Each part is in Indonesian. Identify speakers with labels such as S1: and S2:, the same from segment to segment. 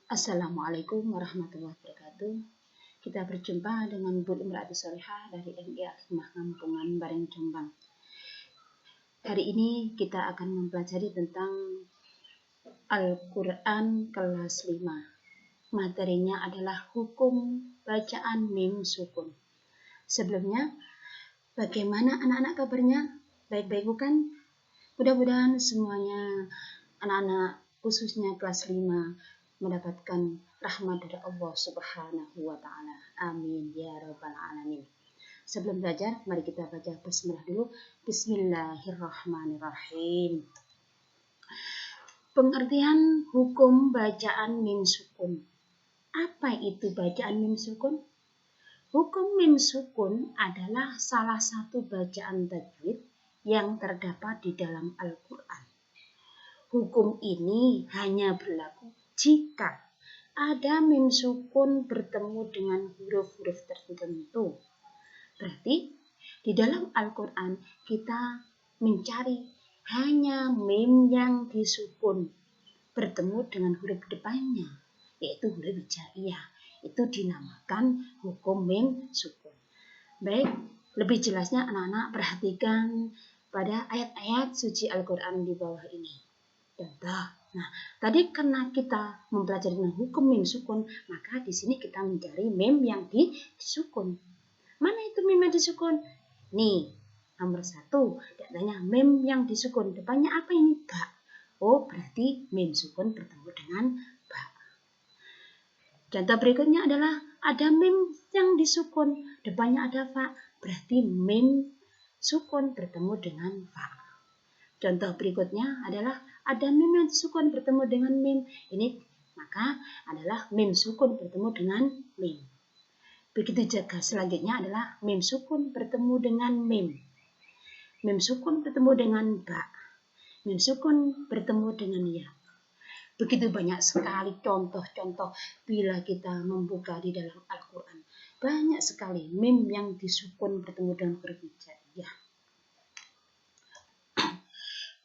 S1: Assalamualaikum warahmatullahi wabarakatuh. Kita berjumpa dengan Bu Imrati Solihah dari MI Hikmah Kampungan Bareng Jombang. Hari ini kita akan mempelajari tentang Al-Quran kelas 5. Materinya adalah hukum bacaan mim sukun. Sebelumnya, bagaimana anak-anak kabarnya? Baik-baik bukan? Mudah-mudahan semuanya anak-anak khususnya kelas 5 mendapatkan rahmat dari Allah Subhanahu wa Ta'ala. Amin ya Rabbal Alamin. Sebelum belajar, mari kita baca bismillah dulu. Bismillahirrahmanirrahim. Pengertian hukum bacaan mim sukun. Apa itu bacaan mim sukun? Hukum mim sukun adalah salah satu bacaan tajwid yang terdapat di dalam Al-Quran. Hukum ini hanya berlaku jika ada mim sukun bertemu dengan huruf-huruf tertentu. Berarti di dalam Al-Quran kita mencari hanya mim yang disukun bertemu dengan huruf depannya, yaitu huruf hijaiyah. Itu dinamakan hukum mim sukun. Baik, lebih jelasnya anak-anak perhatikan pada ayat-ayat suci Al-Quran di bawah ini. Contoh, nah tadi karena kita mempelajari tentang hukum mim sukun, maka di sini kita mencari mim yang disukun. Mana itu mim yang disukun? Nih, nomor 1, katanya mim yang disukun. Depannya apa ini? Ba. Oh, berarti mim sukun bertemu dengan ba. Contoh berikutnya adalah ada mim yang disukun. Depannya ada fa. Berarti mim sukun bertemu dengan fa. Contoh berikutnya adalah ada mim yang disukun bertemu dengan mim. Ini maka adalah mim sukun bertemu dengan mim. Begitu juga selanjutnya adalah mim sukun bertemu dengan mim. Mim sukun bertemu dengan ba. Mim sukun bertemu dengan ya. Begitu banyak sekali contoh-contoh bila kita membuka di dalam Al-Quran. Banyak sekali mim yang disukun bertemu dengan huruf hijaiyah.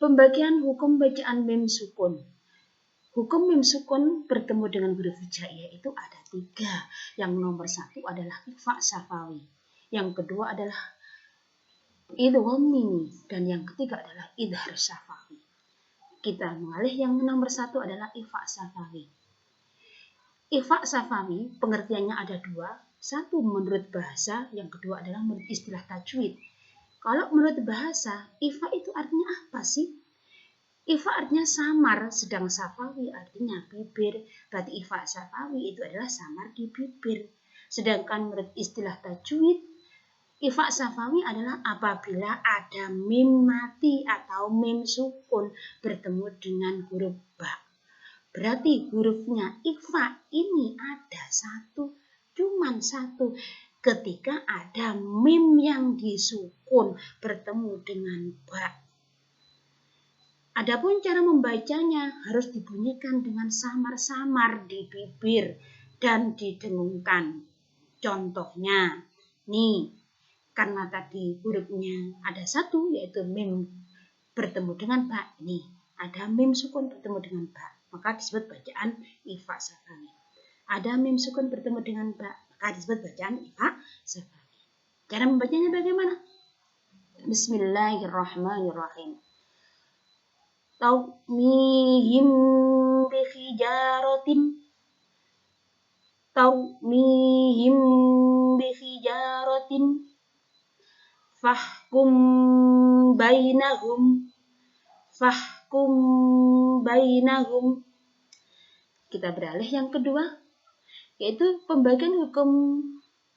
S1: Pembagian hukum bacaan mim sukun. Hukum mim sukun bertemu dengan huruf hijaiyah itu ada 3. Yang nomor 1 adalah ikhfa syafawi. Yang kedua adalah idgham mimi. Dan yang ketiga adalah idhar syafawi. Kita mengalih yang nomor 1 adalah ikhfa syafawi. Ikhfa syafawi pengertiannya ada 2. Satu menurut bahasa, yang kedua adalah menurut istilah tajwid. Kalau menurut bahasa, ikhfa itu artinya apa sih? Ikhfa artinya samar, sedang syafawi artinya bibir. Berarti ikhfa syafawi itu adalah samar di bibir. Sedangkan menurut istilah tajwid, ikhfa syafawi adalah apabila ada mim mati atau mim sukun bertemu dengan huruf ba. Berarti hurufnya ikhfa ini ada 1, cuman 1. Ketika ada mim yang disukun bertemu dengan ba. Adapun cara membacanya harus dibunyikan dengan samar-samar di bibir dan didengungkan. Contohnya, nih, karena tadi hurufnya ada 1 yaitu mim bertemu dengan ba. Nih, ada mim sukun bertemu dengan ba, maka disebut bacaan ikhfa syafawi. Ada mim sukun bertemu dengan ba, maka disebut bacaan ikhfa syafawi. Cara membacanya bagaimana? Bismillahirrahmanirrahim. Tawmihim bihijaratin fahkum bainahum. Kita beralih yang kedua, yaitu pembagian hukum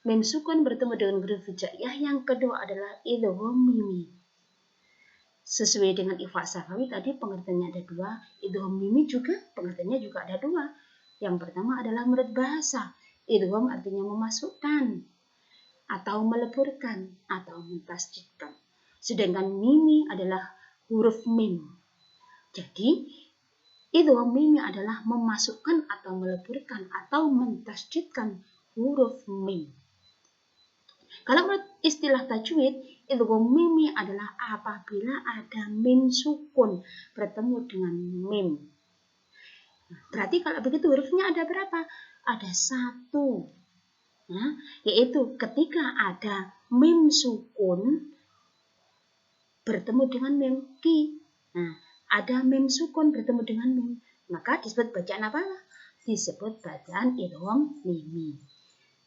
S1: mim sukun bertemu dengan huruf hijaiyah. Yang kedua adalah idgham mimi. Sesuai dengan ikhfa syafawi tadi pengertiannya ada 2, idgham mimi juga pengertiannya juga ada 2. Yang pertama adalah menurut bahasa. Idgham artinya memasukkan atau meleburkan atau mentasydidkan. Sedangkan mimi adalah huruf mim. Jadi idgham mimi adalah memasukkan atau meleburkan atau mentasydidkan huruf mim. Kalau menurut istilah tajwid, idgham mimi adalah apabila ada mim sukun bertemu dengan mim. Berarti kalau begitu hurufnya ada berapa? Ada 1. Nah, yaitu ketika ada mim sukun bertemu dengan mim ki. Nah, ada mim sukun bertemu dengan mim, maka disebut bacaan apa? Disebut bacaan idgham mimi.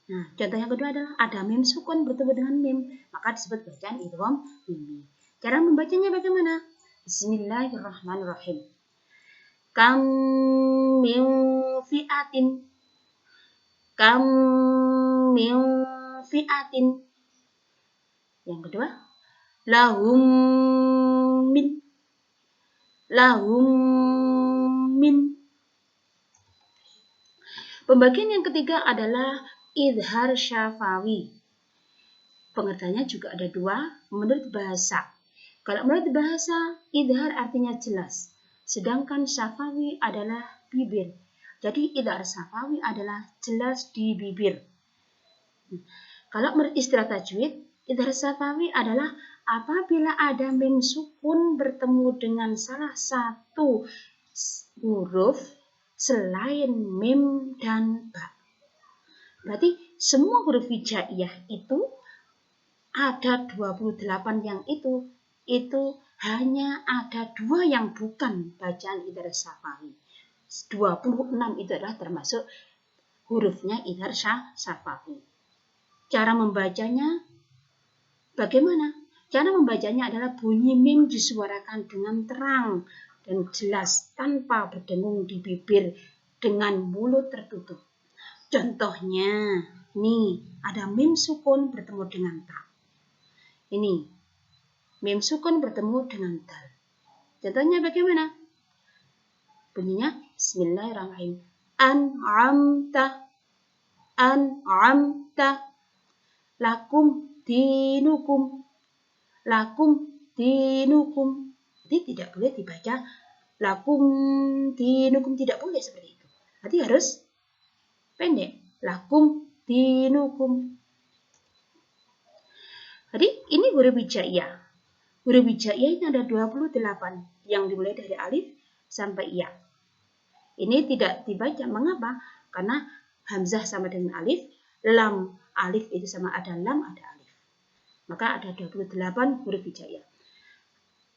S1: Nah, contoh yang kedua adalah ada mim sukun bertemu dengan mim, maka disebut bacaan idgham mimi. Cara membacanya bagaimana? Bismillahirrahmanirrahim. Kam min fi'atin. Kam min fi'atin. Yang kedua, lahum min. Lahum min. Pembagian yang ketiga adalah idhar syafawi. Pengertiannya juga ada 2 menurut bahasa. Kalau menurut bahasa, idhar artinya jelas. Sedangkan syafawi adalah bibir. Jadi idhar syafawi adalah jelas di bibir. Kalau menurut istilah tajwid, idhar syafawi adalah apabila ada mim sukun bertemu dengan salah satu huruf selain mim dan ba. Berarti semua huruf hijaiyah itu ada 28 yang itu hanya ada 2 yang bukan bacaan idhar syafawi. 26 itu adalah termasuk hurufnya idhar syafawi. Cara membacanya bagaimana? Cara membacanya adalah bunyi mim disuarakan dengan terang dan jelas tanpa berdengung di bibir dengan mulut tertutup. Contohnya, nih ada mim sukun bertemu dengan ta. Ini mim sukun bertemu dengan dal. Contohnya bagaimana? Bunyinya Bismillahirrahmanirrahim. An'amta, an'amta, lakum dinukum, lakum dinukum. Jadi tidak boleh dibaca lakum dinukum, tidak boleh seperti itu. Nanti harus pendek. Lakum dinukum. Jadi ini huruf hijaiyah. Huruf hijaiyah ini ada 28 yang dimulai dari alif sampai ya. Ini tidak dibaca. Mengapa? Karena hamzah sama dengan alif, lam alif itu sama ada lam, ada alif. Maka ada 28 huruf hijaiyah.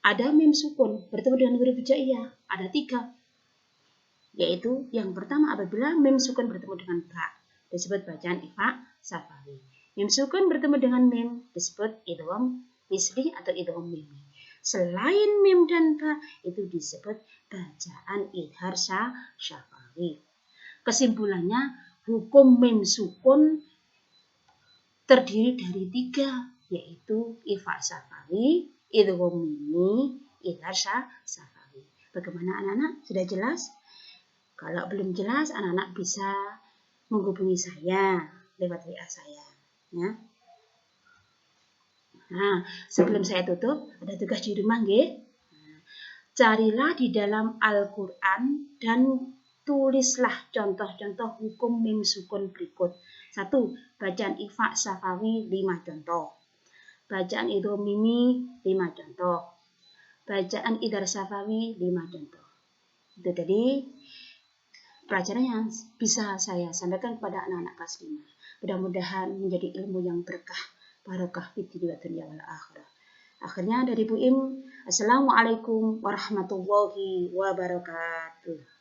S1: Ada mim sukun bertemu dengan huruf hijaiyah, ada 3. Yaitu yang pertama apabila mim sukun bertemu dengan ba, disebut bacaan ifa syafawi. Mim sukun bertemu dengan mim disebut idgham nisbi atau idgham mimi. Selain mim dan ba itu disebut bacaan idhar syafawi. Kesimpulannya, hukum mim sukun terdiri dari 3, yaitu ifa syafawi, idgham mimi, idhar syafawi. Bagaimana anak-anak? Sudah jelas? Kalau belum jelas, anak-anak bisa menghubungi saya lewat WA saya. Ya. Nah, sebelum saya tutup, ada tugas di rumah, nggih. Carilah di dalam Al-Quran dan tulislah contoh-contoh hukum mim sukun berikut. 1. Bacaan ifa syafawi 5 contoh. Bacaan idgham mimi 5 contoh. Bacaan idhar syafawi 5 contoh. Itu tadi pelajaran yang bisa saya sampaikan kepada anak-anak kelas 5. Mudah-mudahan menjadi ilmu yang berkah, barokah fid dunya wal akhirah. Akhirnya dari Bu Im, Assalamualaikum warahmatullahi wabarakatuh.